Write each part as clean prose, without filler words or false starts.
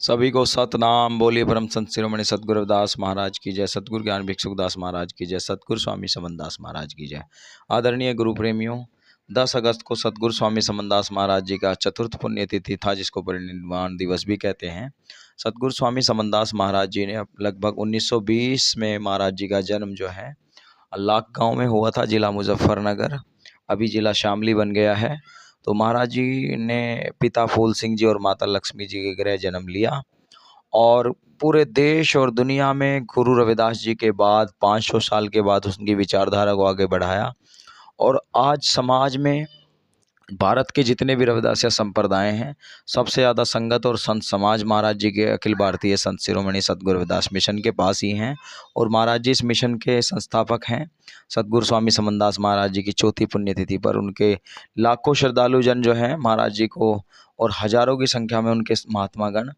सभी को सतनाम बोलिए। परम संत शिरोमणि सतगुरु रविदास महाराज की जय। सतगुरु ज्ञान भिक्षुक दास महाराज की जय। सतगुरु स्वामी समनदास महाराज की जय। आदरणीय गुरु प्रेमियों, 10 अगस्त को सतगुरु स्वामी समनदास महाराज जी का चतुर्थ पुण्यतिथि था, जिसको परिनिर्वाण दिवस भी कहते हैं। सतगुरु स्वामी समनदास महाराज जी ने लगभग 1920 में महाराज जी का जन्म जो है लाख गांव में हुआ था, जिला मुजफ्फरनगर, अभी जिला शामली बन गया है। तो महाराज जी ने पिता फूल सिंह जी और माता लक्ष्मी जी के गृह जन्म लिया और पूरे देश और दुनिया में गुरु रविदास जी के बाद 500 साल के बाद उनकी विचारधारा को आगे बढ़ाया। और आज समाज में भारत के जितने भी रविदासिया संप्रदाय हैं, सबसे ज़्यादा संगत और संत समाज महाराज जी के अखिल भारतीय संत शिरोमणि सतगुरु रविदास मिशन के पास ही हैं। और महाराज जी इस मिशन के संस्थापक हैं। सतगुरु स्वामी समनदास महाराज जी की चौथी पुण्यतिथि पर उनके लाखों श्रद्धालु जन जो हैं महाराज जी को, और हजारों की संख्या में उनके महात्मागण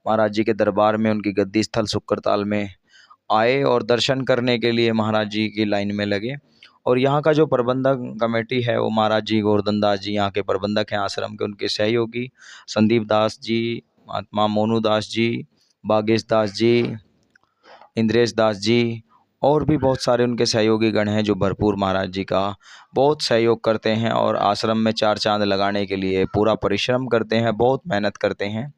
महाराज जी के दरबार में उनकी गद्दी स्थल शुक्रताल में आए और दर्शन करने के लिए महाराज जी की लाइन में लगे। और यहाँ का जो प्रबंधक कमेटी है वो महाराज जी गोवर्धन दास जी यहाँ के प्रबंधक हैं आश्रम के, उनके सहयोगी संदीप दास जी, महात्मा मोनू दास जी, बागेश दास जी, इंद्रेश दास जी और भी बहुत सारे उनके सहयोगी गण हैं जो भरपूर महाराज जी का बहुत सहयोग करते हैं और आश्रम में चार चांद लगाने के लिए पूरा परिश्रम करते हैं, बहुत मेहनत करते हैं,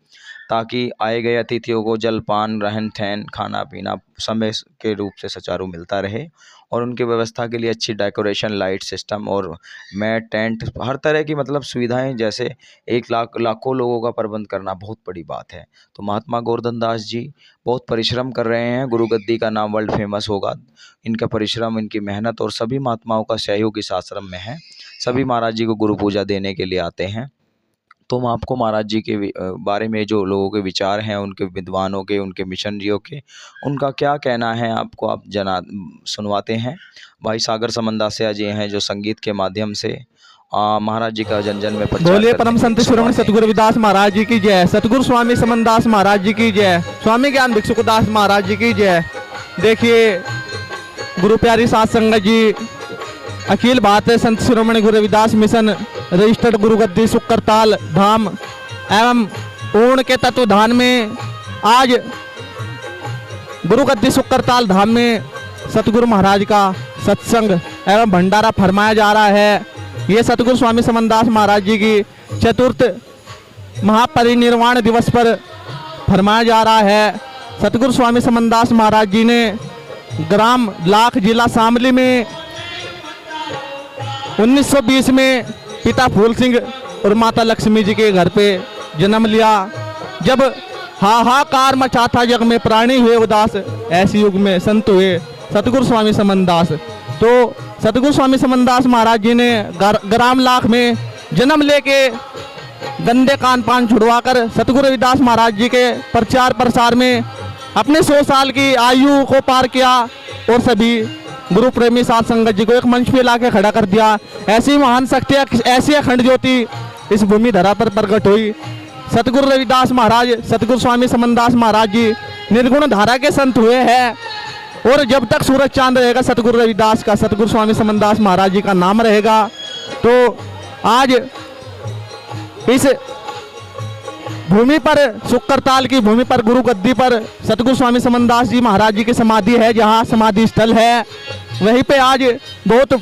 ताकि आए गए अतिथियों को जलपान, रहन सहन, खाना पीना समय के रूप से सुचारू मिलता रहे। और उनकी व्यवस्था के लिए अच्छी डेकोरेशन, लाइट सिस्टम और मैट, टेंट, हर तरह की मतलब सुविधाएं, जैसे 1 लाख लाखों लोगों का प्रबंध करना बहुत बड़ी बात है। तो महात्मा गोवर्धन दास जी बहुत परिश्रम कर रहे हैं। गुरु गद्दी का नाम वर्ल्ड फेमस होगा। इनका परिश्रम, इनकी मेहनत और सभी महात्माओं का सहयोग इस आश्रम में है। सभी महाराज जी को गुरु पूजा देने के लिए आते हैं। तो हम आपको महाराज जी के बारे में जो लोगों के विचार हैं, उनके विद्वानों के, उनके मिशनरियों के, उनका क्या कहना है आपको आप सुनवाते हैं। भाई सागर समनदासिया जी हैं जो संगीत के माध्यम से महाराज जी का जन जन में प्रचार बोलिए। परम संत शिरोमणि सतगुरु रविदास महाराज जी की जय। सतगुरु स्वामी समनदास महाराज जी की जय। स्वामी ज्ञान भिक्षुक दास महाराज जी की जय। देखिए, गुरु प्यारी साध संगत जी, अखिल भारतीय संत शिरोमणि गुरु रविदास मिशन रजिस्टर्ड गुरु गद्दी शुक्रताल धाम एवं पूर्ण के तत्वधान में आज गुरु गद्दी शुक्रताल धाम में सतगुरु महाराज का सत्संग एवं भंडारा फरमाया जा रहा है। ये सतगुरु स्वामी समनदास महाराज जी की चतुर्थ महापरिनिर्वाण दिवस पर फरमाया जा रहा है। सतगुरु स्वामी समनदास महाराज जी ने ग्राम लाख जिला शामली में 1920 में पिता फूल सिंह और माता लक्ष्मी जी के घर पे जन्म लिया। जब हाहाकार मचा था जग में, प्राणी हुए उदास, ऐसे युग में संत हुए सतगुरु स्वामी समनदास। तो सतगुरु स्वामी समनदास महाराज जी ने ग्राम लाख में जन्म लेके गंदे कान पान छुड़वाकर सतगुरु रविदास महाराज जी के प्रचार प्रसार में अपने 100 साल की आयु को पार किया और सभी गुरु प्रेमी साध संगत जी को एक मंच पे लाके खड़ा कर दिया। ऐसी महान शक्तियाँ, ऐसी अखंड ज्योति इस भूमि धरा पर प्रकट हुई। सतगुरु रविदास महाराज, सतगुरु स्वामी समनदास महाराज जी निर्गुण धारा के संत हुए हैं। और जब तक सूरज चांद रहेगा सतगुरु रविदास का, सतगुरु स्वामी समनदास महाराज जी का नाम रहेगा। तो आज इस भूमि पर, शुक्रताल की भूमि पर, गुरु गद्दी पर सतगुरु स्वामी समनदास जी महाराज जी की समाधि है, जहाँ समाधि स्थल है, वहीं पे आज बहुत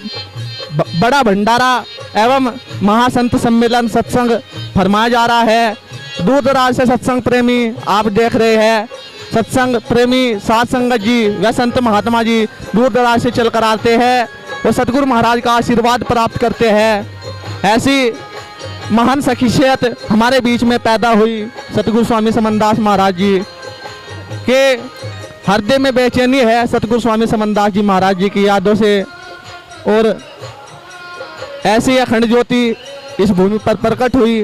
बड़ा भंडारा एवं महासंत सम्मेलन सत्संग फरमाया जा रहा है। दूर दराज से सत्संग प्रेमी आप देख रहे हैं। सत्संग प्रेमी साध संगत जी व संत महात्मा जी दूर दराज से चल कर आते हैं और सतगुरु महाराज का आशीर्वाद प्राप्त करते हैं। ऐसी महान शख्सियत हमारे बीच में पैदा हुई। सतगुरु स्वामी समनदास महाराज जी के हृदय में बेचैनी है सतगुरु स्वामी समनदास जी महाराज जी की यादों से, और ऐसी अखंड ज्योति इस भूमि पर प्रकट हुई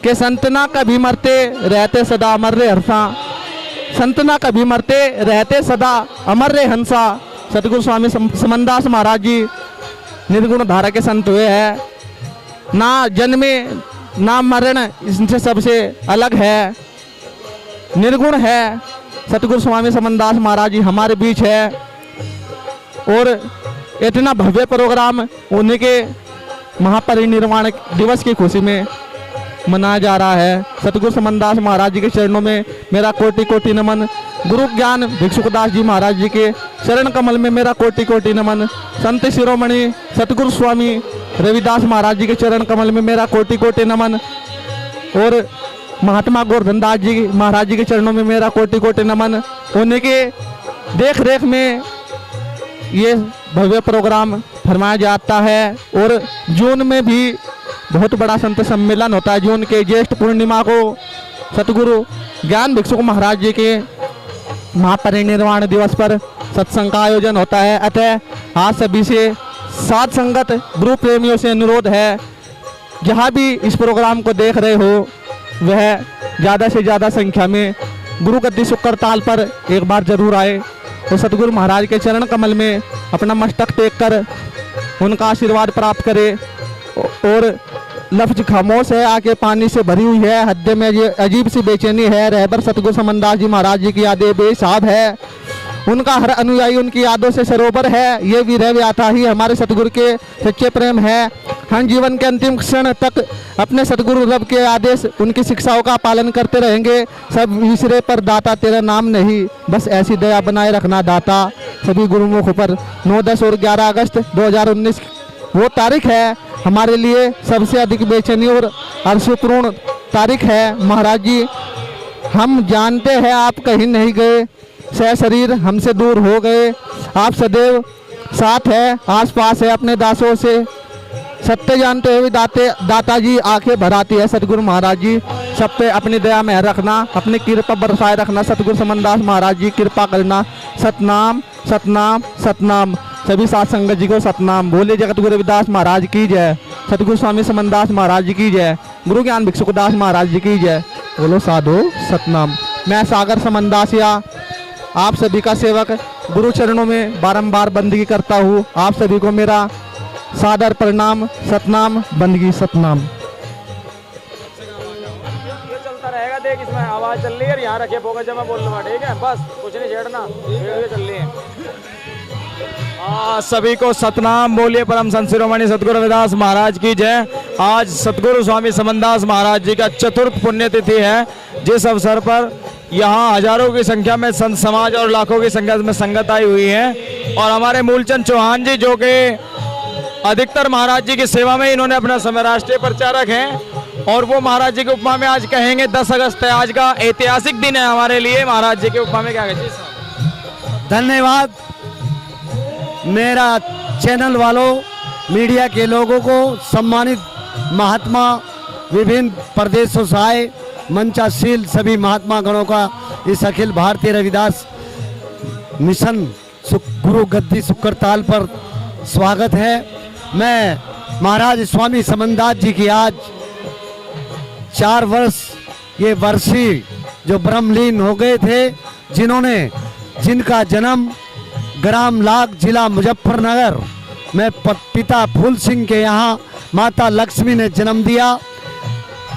कि संतना कभी मरते रहते सदा अमर रे हंसा, संतना कभी मरते रहते सदा अमर रे हंसा। सतगुरु स्वामी समनदास महाराज जी निर्गुण धारा के संत हुए हैं। ना जन्मे ना मरण, इनसे सबसे अलग है, निर्गुण है। सतगुरु स्वामी समनदास महाराज जी हमारे बीच है और इतना भव्य प्रोग्राम उन्हीं के महापरिनिर्वाण दिवस की खुशी में मनाया जा रहा है। सतगुरु समनदास महाराज जी के चरणों में मेरा कोटि कोटि नमन। गुरु ज्ञान भिक्षुकदास जी महाराज जी के चरण कमल में मेरा कोटि कोटि नमन। संत शिरोमणि सतगुरु स्वामी रविदास महाराज जी के चरण कमल में मेरा कोटि कोटि नमन। और महात्मा गोवर्धन दास जी महाराज जी के चरणों में मेरा कोटि कोटि नमन। उन्हीं के देख रेख में ये भव्य प्रोग्राम फरमाया जाता है। और जून में भी बहुत बड़ा संत सम्मेलन होता है। जून के ज्येष्ठ पूर्णिमा को सतगुरु ज्ञान भिक्षुक महाराज जी के महापरिनिर्वाण दिवस पर सत्संग का आयोजन होता है। अतः आज सभी से साध संगत गुरु प्रेमियों से अनुरोध है, जहाँ भी इस प्रोग्राम को देख रहे हो वह ज़्यादा से ज़्यादा संख्या में गुरु गद्दी शुक्र ताल पर एक बार जरूर आए और सतगुरु महाराज के चरण कमल में अपना मस्तक टेक कर उनका आशीर्वाद प्राप्त करे। और लफ्ज खामोश है, आके पानी से भरी हुई है, हृदय में ये अजीब सी बेचैनी है। रहबर सतगुरु समनदास जी महाराज जी की यादें बेहिसाब है। उनका हर अनुयायी उनकी यादों से सरोवर है। ये भी रह आता ही हमारे सतगुरु के सच्चे प्रेम है। हम जीवन के अंतिम क्षण तक अपने सतगुरु रब के आदेश उनकी शिक्षाओं का पालन करते रहेंगे। सब विसरे पर दाता तेरा नाम नहीं, बस ऐसी दया बनाए रखना दाता सभी गुरुमुख पर। 9, 10 और 11 अगस्त 2019 वो तारीख है हमारे लिए सबसे अधिक बेचैनी और हर्षपूर्ण तारीख है। महाराज जी, हम जानते हैं आप कहीं नहीं गए, सह शरीर हमसे दूर हो गए। आप सदैव साथ है, आस पास है अपने दासों से। सत्य जानते हुए दाता जी आंखें भराती है। सतगुरु महाराज जी सब पे अपनी दया में रखना, अपनी कृपा बरसाए रखना। सतगुरु समनदास महाराज जी कृपा करना। सतनाम सतनाम सतनाम। सभी साथ संगत जी को सतनाम। बोले जगत गुरु रविदास महाराज की जय। सतगुरु स्वामी समनदास महाराज जी की जय। गुरु ज्ञान भिक्षुकदास महाराज जी की जय। बोलो साधु सतनाम। मैं सागर समनदासिया आप सभी का सेवक गुरु चरणों में बारंबार बंदगी करता हूँ। आप सभी को मेरा सादर प्रणाम। सतनाम बंदगी सतनाम। ये चलता रहेगा, देख इसमें आवाज चल रही है, यहाँ रखे फोकस जब मैं बोल लूँगा, ठीक है? बस कुछ नहीं छेड़ना, वीडियो चल रही है। सभी को सतनाम। बोलिए परम संत शिरोमणि सतगुरु रविदास महाराज की जय। आज सतगुरु स्वामी समनदास महाराज जी का चतुर्थ पुण्यतिथि है, जिस अवसर पर यहाँ हजारों की संख्या में संत समाज और लाखों की संख्या में संगत आई हुई है। और हमारे मूलचंद चौहान जी जो कि अधिकतर महाराज जी की सेवा में इन्होंने अपना समय राष्ट्रीय प्रचारक हैं, और वो महाराज जी के उपमा में आज कहेंगे 10 अगस्त है, आज का ऐतिहासिक दिन है हमारे लिए। महाराज जी के उपमा में क्या कहेंगे? धन्यवाद मेरा चैनल वालों, मीडिया के लोगों को, सम्मानित महात्मा, विभिन्न प्रदेशों से आए मंचाशील सभी महात्मा गणों का इस अखिल भारतीय रविदास मिशन गुरु गद्दी शुक्र ताल पर स्वागत है। मैं महाराज स्वामी समनदास जी की आज 4 वर्ष ये वर्षी जो ब्रह्मलीन हो गए थे, जिनका जन्म ग्राम लाख जिला मुजफ्फरनगर में पिता फूल सिंह के यहाँ माता लक्ष्मी ने जन्म दिया।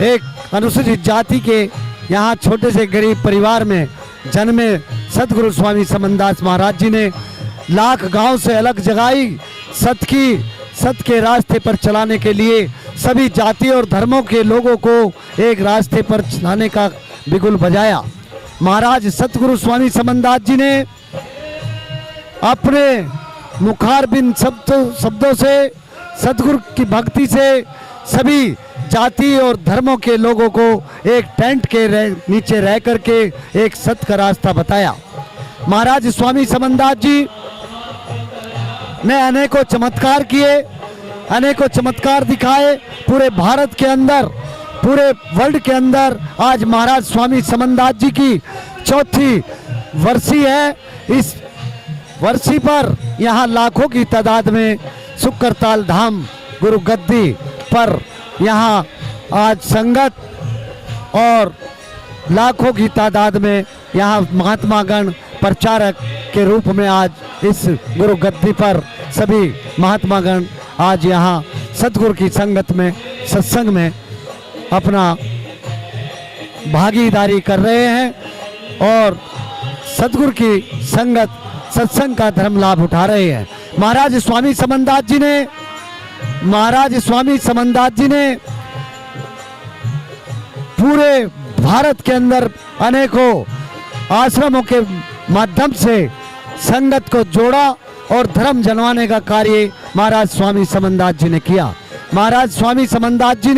एक अनुसूचित जाति के यहाँ छोटे से गरीब परिवार में जन्मे सतगुरु स्वामी समनदास महाराज जी ने लाख गांव से अलग जगाई, सत्य के रास्ते पर चलाने के लिए सभी जाति और धर्मों के लोगों को एक रास्ते पर चलाने का बिगुल बजाया। महाराज सतगुरु स्वामी समनदास जी ने अपने मुखारबिंद शब्दों से, सतगुरु की भक्ति से सभी जाति और धर्मों के लोगों को एक टेंट के नीचे रह करके एक सत्य का रास्ता बताया। महाराज स्वामी समनदास जी ने अनेकों चमत्कार किए, अनेकों चमत्कार दिखाए। पूरे भारत के अंदर, पूरे वर्ल्ड के अंदर आज महाराज स्वामी समनदास जी की 4थी वर्षी है। इस वर्षी पर यहाँ लाखों की तादाद में शुक्रताल धाम गुरु गद्दी पर यहाँ आज संगत और लाखों की तादाद में यहाँ महात्मा गण प्रचारक के रूप में आज इस गुरु गद्दी पर सभी महात्मा गण आज यहाँ सतगुरु की संगत में, सत्संग में अपना भागीदारी कर रहे हैं और सतगुरु की संगत, सत्संग का धर्म लाभ उठा रहे हैं। महाराज स्वामी समनदास जी ने पूरे भारत के अंदर अनेकों आश्रमों के माध्यम से संगत को जोड़ा और धर्म जनवाने का कार्य महाराज स्वामी समनदास जी ने किया। महाराज स्वामी समनदास जी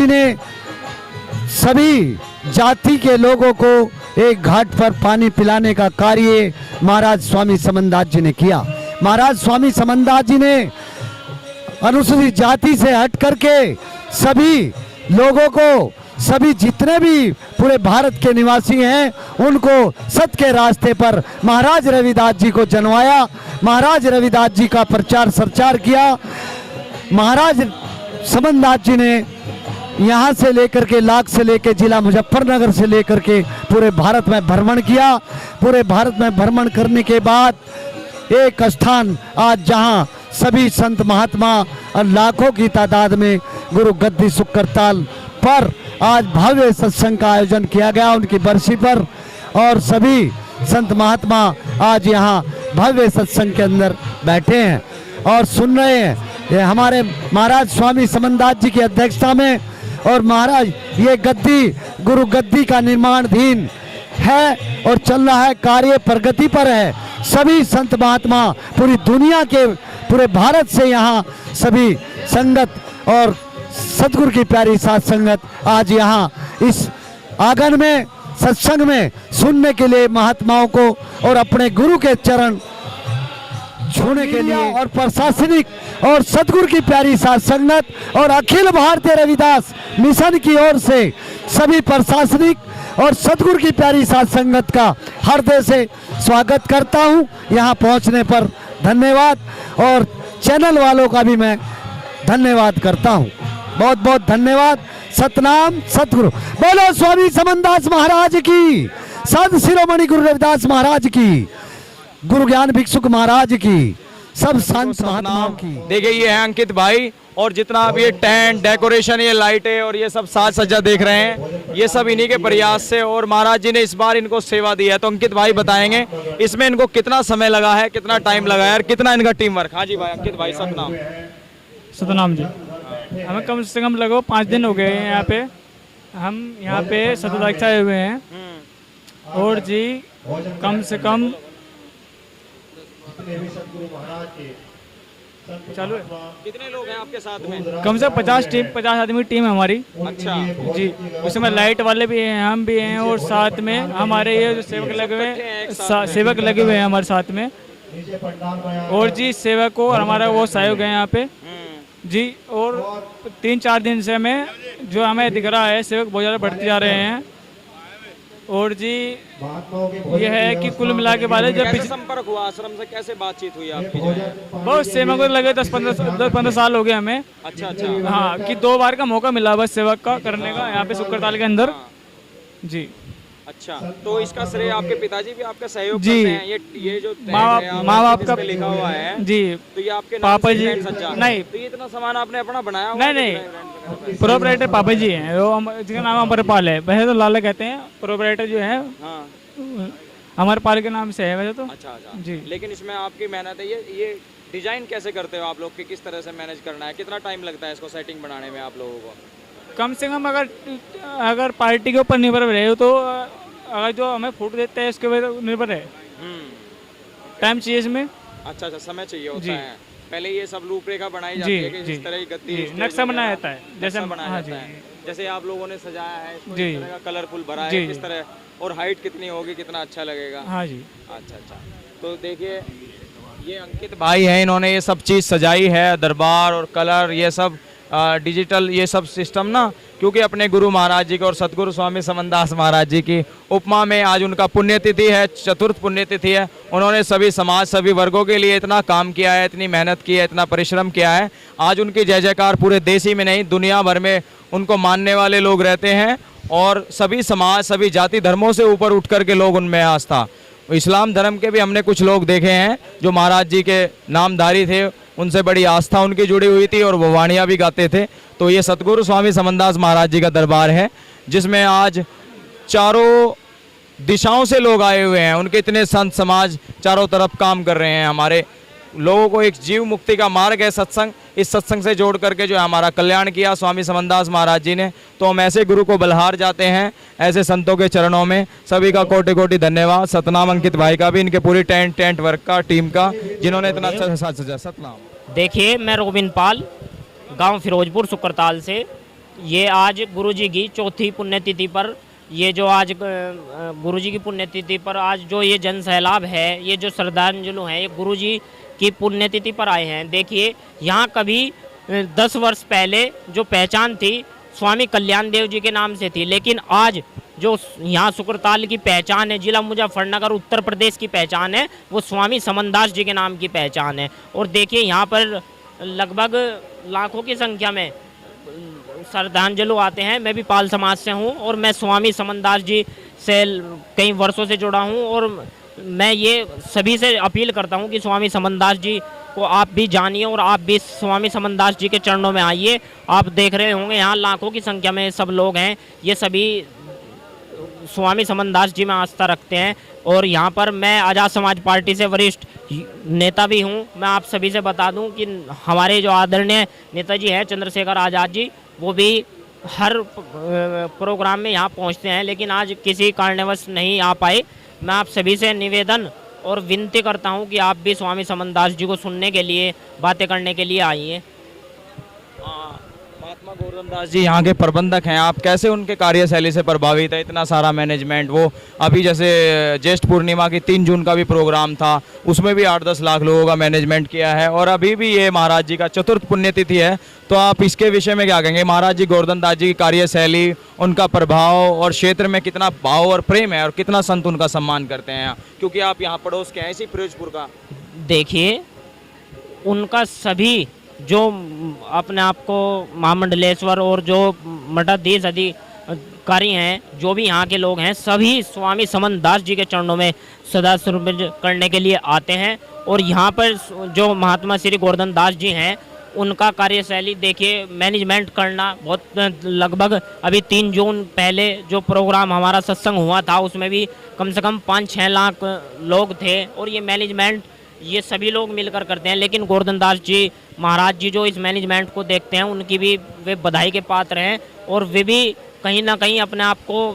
ने सभी जाति के लोगों को एक घाट पर पानी पिलाने का कार्य महाराज स्वामी समनदास जी ने किया। महाराज स्वामी समनदास जी ने अनुसूचित जाति से हट करके सभी लोगों को, सभी जितने भी पूरे भारत के निवासी हैं उनको सत्य के रास्ते पर महाराज रविदास जी को जनवाया। महाराज रविदास जी का प्रचार प्रचार किया। महाराज समनदास जी ने यहाँ से लेकर के लाख से लेकर जिला मुजफ्फरनगर से लेकर के पूरे भारत में भ्रमण किया। पूरे भारत में भ्रमण करने के बाद एक स्थान आज जहाँ सभी संत महात्मा और लाखों की तादाद में गुरु गद्दी सुकरताल पर आज भव्य सत्संग का आयोजन किया गया उनकी बरसी पर, और सभी संत महात्मा आज यहाँ भव्य सत्संग के अंदर बैठे हैं और सुन रहे हैं। ये हमारे महाराज स्वामी समनदास जी की अध्यक्षता में और महाराज ये गद्दी गुरु गद्दी का निर्माणाधीन है और चल रहा है, कार्य प्रगति पर है। सभी संत महात्मा पूरी दुनिया के पूरे भारत से यहाँ सभी संगत और सतगुरु की प्यारी साथ संगत आज यहाँ इस आंगन में सत्संग में सुनने के लिए महात्माओं को और अपने गुरु के चरण छूने के लिए और प्रशासनिक और सतगुरु की प्यारी साथ संगत और अखिल भारतीय रविदास मिशन की ओर से सभी प्रशासनिक और सतगुरु की प्यारी साथ संगत का हृदय से स्वागत करता हूं। यहां पहुंचने पर धन्यवाद और चैनल वालों का भी मैं धन्यवाद करता हूं। बहुत बहुत धन्यवाद। सतनाम सतगुरु। बोलो स्वामी समनदास महाराज की, संत शिरोमणि गुरु रविदास महाराज की, गुरु ज्ञान भिक्षुक महाराज की, सब संत महात्माओं की। देखिए ये है अंकित भाई, और जितना आप ये टेंट डेकोरेशन, ये लाइटें और ये सब साज सज्जा देख रहे हैं, ये सब इन्हीं के प्रयास से, और महाराज जी ने इस बार इनको सेवा दी है। तो अंकित भाई बताएंगे इसमें इनको कितना समय लगा है, कितना टाइम लगा है और कितना इनका टीम वर्क। हाँ जी भाई, अंकित भाई सतनाम। सतनाम जी, हमें कम से कम लगभग 5 दिन हो गए हैं यहाँ पे। हम यहाँ पे सतदाक्षा आए हुए हैं और जी कम से कम चालू है। कितने लोग हैं आपके साथ में? कम से कम 50 आदमी टीम है हमारी। अच्छा जी, उसमें लाइट वाले भी हैं, हम भी हैं, और साथ में हमारे ये जो सेवक लगे हुए हैं हमारे साथ में, और जी सेवक और हमारा वो सहयोग है यहाँ पे जी। और 3-4 दिन से हमें दिख रहा है सेवक बहुत ज़्यादा बढ़ते जा रहे हैं। और जी ये है कि कुल मिला के बाद जब संपर्क हुआ आश्रम से, कैसे बातचीत हुई आपकी? बहुत सेवक को लगे 10-15 साल हो गए हमें। अच्छा। हाँ, कि 2 बार का मौका मिला बस सेवक का करने का यहाँ पे सुकरताल के अंदर जी। अच्छा, तो इसका श्रेय आपके पिताजी भी आपका सहयोग जी करते हैं? ये जो माँ बाप का लिखा हुआ है जी, तो ये आपके पापा जी नहीं, तो ये इतना सामान आपने अपना बनाया हुआ? नहीं, प्रोपराइटर पापा जी हैं, वो जिसका नाम अमरपाल है, वैसे तो लाला कहते हैं। प्रोपराइटर जो है अमरपाल के नाम से है वैसे तो। अच्छा जी। लेकिन इसमें आपकी मेहनत है। ये डिजाइन कैसे करते हो आप लोग, कि किस तरह से मैनेज करना है? कितना टाइम लगता है इसको सेटिंग बनाने में आप लोगों को? कम से कम अगर पार्टी के ऊपर निर्भर रहे हो तो अगर जो हमें फोटो देते हैं उसके ऊपर निर्भर है। टाइम चाहिए इसमें। अच्छा, समय चाहिए होता है। पहले ये सब रूपरेखा बनाई जाती है कि इस तरह की गद्दी नक्शा बनाया जाता है, जैसे बनाया जाता है, जैसे आप लोगों ने सजाया है इसको, इस तरह का कलरफुल भरा है किस तरह, और हाइट कितनी होगी, कितना अच्छा लगेगा। हाँ जी। अच्छा। तो देखिए ये अंकित भाई हैं, इन्होंने ये सब चीज़ सजाई है, दरबार और कलर, ये सब डिजिटल, ये सब सिस्टम ना, क्योंकि अपने गुरु महाराज जी के और सतगुरु स्वामी समनदास महाराज जी की उपमा में आज उनका पुण्यतिथि है, चतुर्थ पुण्यतिथि है। उन्होंने सभी समाज, सभी वर्गों के लिए इतना काम किया है, इतनी मेहनत की है, इतना परिश्रम किया है। आज उनकी जय जयकार पूरे देश ही में नहीं, दुनिया भर में उनको मानने वाले लोग रहते हैं, और सभी समाज, सभी जाति धर्मों से ऊपर उठ कर के लोग उनमें आस्था। इस्लाम धर्म के भी हमने कुछ लोग देखे हैं जो महाराज जी के नामधारी थे, उनसे बड़ी आस्था उनकी जुड़ी हुई थी और वो वाणियाँ भी गाते थे। तो ये सतगुरु स्वामी समनदास महाराज जी का दरबार है, जिसमें आज चारों दिशाओं से लोग आए हुए हैं। उनके इतने संत समाज चारों तरफ काम कर रहे हैं, हमारे लोगों को एक जीव मुक्ति का मार्ग है सत्संग। इस सत्संग से जोड़ करके जो है हमारा कल्याण किया स्वामी समनदास महाराज जी ने। तो हम ऐसे गुरु को बलहार जाते हैं, ऐसे संतों के चरणों में। सभी का कोटि कोटि धन्यवाद। सतनाम अंकित भाई का भी, इनके पूरी टेंट वर्क का, टीम का, जिन्होंने इतना अच्छा साथ सजा। सतनाम। देखिए, मैं रोबिन पाल, गांव फिरोजपुर सुकरताल से। ये आज गुरुजी की चौथी पुण्यतिथि पर, ये जो आज गुरुजी की पुण्यतिथि पर आज जो ये जन सैलाब है, ये जो श्रद्धांजलि है, ये गुरुजी की पुण्यतिथि पर आए हैं। देखिए, यहाँ कभी 10 वर्ष पहले जो पहचान थी स्वामी कल्याण देव जी के नाम से थी, लेकिन आज जो यहाँ सुकरताल की पहचान है, जिला मुजफ्फरनगर उत्तर प्रदेश की पहचान है, वो स्वामी समनदास जी के नाम की पहचान है। और देखिए, यहाँ पर लगभग लाखों की संख्या में श्रद्धांजलि आते हैं। मैं भी पाल समाज से हूँ और मैं स्वामी समनदास जी से कई वर्षों से जुड़ा हूँ। और मैं ये सभी से अपील करता हूँ कि स्वामी समनदास जी को आप भी जानिए और आप भी स्वामी समनदास जी के चरणों में आइए। आप देख रहे होंगे यहाँ लाखों की संख्या में सब लोग हैं, ये सभी स्वामी समनदास जी में आस्था रखते हैं। और यहाँ पर मैं आज़ाद समाज पार्टी से वरिष्ठ नेता भी हूँ। मैं आप सभी से बता दूँ कि हमारे जो आदरणीय नेताजी हैं चंद्रशेखर आज़ाद जी, वो भी हर प्रोग्राम में यहाँ पहुँचते हैं, लेकिन आज किसी कारणवश नहीं आ पाए। मैं आप सभी से निवेदन और विनती करता हूँ कि आप भी स्वामी समनदास जी को सुनने के लिए, बातें करने के लिए आइए। महात्मा गोवर्धन दास जी यहाँ के प्रबंधक हैं, आप कैसे उनके कार्यशैली से प्रभावित है? इतना सारा मैनेजमेंट, वो अभी जैसे ज्येष्ठ पूर्णिमा की 3 जून का भी प्रोग्राम था, उसमें भी 8-10 लाख लोगों का मैनेजमेंट किया है। और अभी भी ये महाराज जी का चतुर्थ पुण्यतिथि है, तो आप इसके विषय में क्या कहेंगे? महाराज जी गोवर्धन दास जी की कार्यशैली, उनका प्रभाव और क्षेत्र में कितना भाव और प्रेम है और कितना संत उनका सम्मान करते हैं, क्योंकि आप यहाँ पड़ोस के हैं इसी फिरोजपुर का। देखिए, उनका सभी जो अपने आप को महामंडलेश्वर और जो मठाधीश अधिकारी हैं, जो भी यहाँ के लोग हैं, सभी स्वामी समनदास जी के चरणों में सदा सुरभिज करने के लिए आते हैं। और यहाँ पर जो महात्मा श्री गोवर्धन दास जी हैं, उनका कार्यशैली देखिए, मैनेजमेंट करना बहुत, लगभग अभी 3 जून पहले जो प्रोग्राम हमारा सत्संग हुआ था, उसमें भी कम से कम 5-6 लाख लोग थे। और ये मैनेजमेंट ये सभी लोग मिलकर करते हैं। लेकिन गोवर्धन दास जी महाराज जी जो इस मैनेजमेंट को देखते हैं, उनकी भी वे बधाई के पात्र हैं। और वे भी कहीं ना कहीं अपने आप को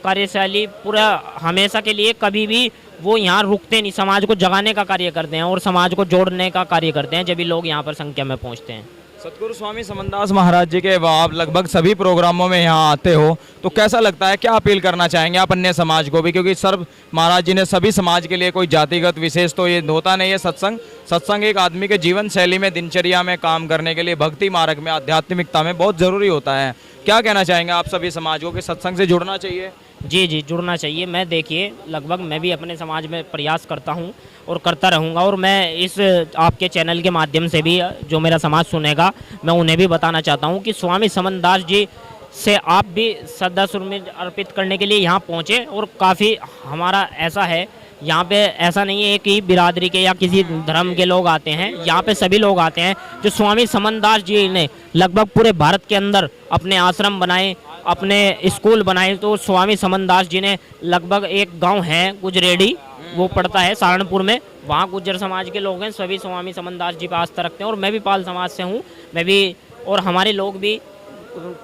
कार्यशैली पूरा हमेशा के लिए कभी भी वो यहाँ रुकते नहीं, समाज को जगाने का कार्य करते हैं और समाज को जोड़ने का कार्य करते हैं, जब भी लोग यहाँ पर संख्या में पहुँचते हैं। सतगुरु स्वामी समनदास महाराज जी के आप लगभग सभी प्रोग्रामों में यहाँ आते हो, तो कैसा लगता है? क्या अपील करना चाहेंगे आप अन्य समाज को भी? क्योंकि सर्व महाराज जी ने सभी समाज के लिए कोई जातिगत विशेष तो ये होता नहीं है। सत्संग एक आदमी के जीवन शैली में, दिनचर्या में काम करने के लिए, भक्ति मार्ग में, आध्यात्मिकता में बहुत ज़रूरी होता है। क्या कहना चाहेंगे आप सभी समाज को कि सत्संग से जुड़ना चाहिए? जी, जुड़ना चाहिए। मैं देखिए, लगभग मैं भी अपने समाज में प्रयास करता हूं और करता रहूंगा। और मैं इस आपके चैनल के माध्यम से भी, जो मेरा समाज सुनेगा, मैं उन्हें भी बताना चाहता हूं कि स्वामी समनदास जी से आप भी श्रद्धा सुरभिज अर्पित करने के लिए यहाँ पहुँचे। और काफ़ी हमारा ऐसा है, यहाँ पे ऐसा नहीं है कि बिरादरी के या किसी धर्म के लोग आते हैं, यहाँ पे सभी लोग आते हैं। जो स्वामी समनदास जी ने लगभग पूरे भारत के अंदर अपने आश्रम बनाए, अपने स्कूल बनाए, तो स्वामी समनदास जी ने लगभग एक गांव है गुजरेड़ी, वो पड़ता है सहारनपुर में, वहाँ गुज्जर समाज के लोग हैं, सभी स्वामी समनदास जी पर आस्था रखते हैं। और मैं भी पाल समाज से हूँ, मैं भी, और हमारे लोग भी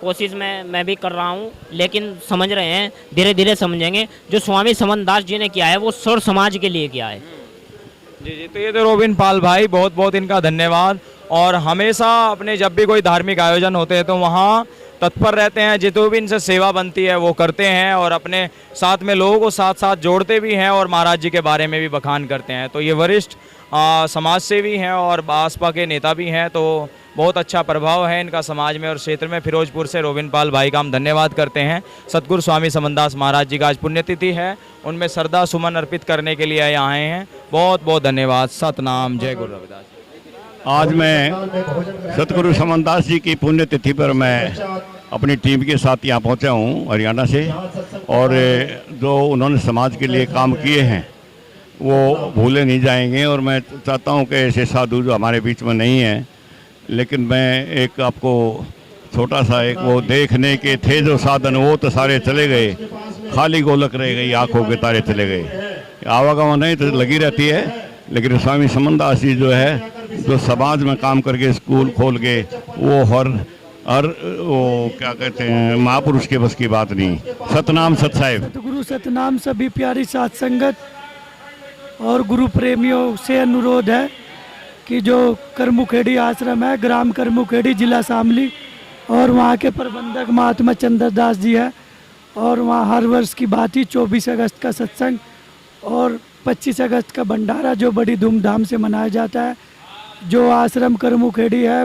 कोशिश में मैं भी कर रहा हूँ, लेकिन समझ रहे हैं, धीरे धीरे समझेंगे। जो स्वामी समनदास जी ने किया है वो सर्व समाज के लिए किया है। जी, तो ये तो रोबिन पाल भाई, बहुत बहुत इनका धन्यवाद। और हमेशा अपने जब भी कोई धार्मिक आयोजन होते हैं तो वहाँ तत्पर रहते हैं, जितो भी इनसे सेवा बनती है वो करते हैं, और अपने साथ में लोगों को साथ साथ जोड़ते भी हैं और महाराज जी के बारे में भी बखान करते हैं। तो ये वरिष्ठ समाज सेवी हैं और भाजपा के नेता भी हैं, तो बहुत अच्छा प्रभाव है इनका समाज में और क्षेत्र में। फिरोजपुर से रोबिन पाल भाई का हम धन्यवाद करते हैं। सतगुरु स्वामी समनदास महाराज जी का आज पुण्यतिथि है, उनमें श्रद्धा सुमन अर्पित करने के लिए आए हैं। बहुत बहुत धन्यवाद। सतनाम। जय गुरु रविदास। आज मैं सतगुरु समनदास जी की पुण्यतिथि पर मैं अपनी टीम के साथ यहाँ पहुँचा हूँ हरियाणा से, और जो उन्होंने समाज के लिए काम किए हैं वो भूले नहीं जाएंगे। और मैं चाहता हूँ कि ऐसे साधु जो हमारे बीच में नहीं हैं, लेकिन मैं एक आपको छोटा सा एक वो देखने के थे जो साधन, वो तो सारे चले गए, खाली गोलक रह गई, आँखों के तारे चले गए। आवागमन नहीं तो लगी रहती है, लेकिन स्वामी समनदास जी जो है, जो समाज में काम करके स्कूल खोल के, वो हर वो क्या कहते हैं, महापुरुष के बस की बात नहीं। सतनाम सत साहिब। सतगुरु सतनाम। सभी प्यारी साथ संगत और गुरु प्रेमियों से अनुरोध है कि जो करमुखेड़ी आश्रम है, ग्राम करमुखेड़ी, जिला शामली, और वहाँ के प्रबंधक महात्मा चंद्रदास जी है, और वहाँ हर वर्ष की बात ही 24 अगस्त का सत्संग और 25 अगस्त का भंडारा जो बड़ी धूमधाम से मनाया जाता है। जो आश्रम करमुखेड़ी है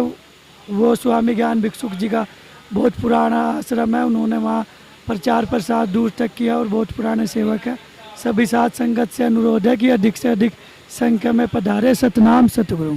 वो स्वामी ज्ञान भिक्षुक जी का बहुत पुराना आश्रम है। उन्होंने वहाँ प्रचार प्रसार दूर तक किया और बहुत पुराने सेवक है। सभी साथ संगत से अनुरोध है कि अधिक से अधिक संख्या में पधारे। सतनाम सतगुरु।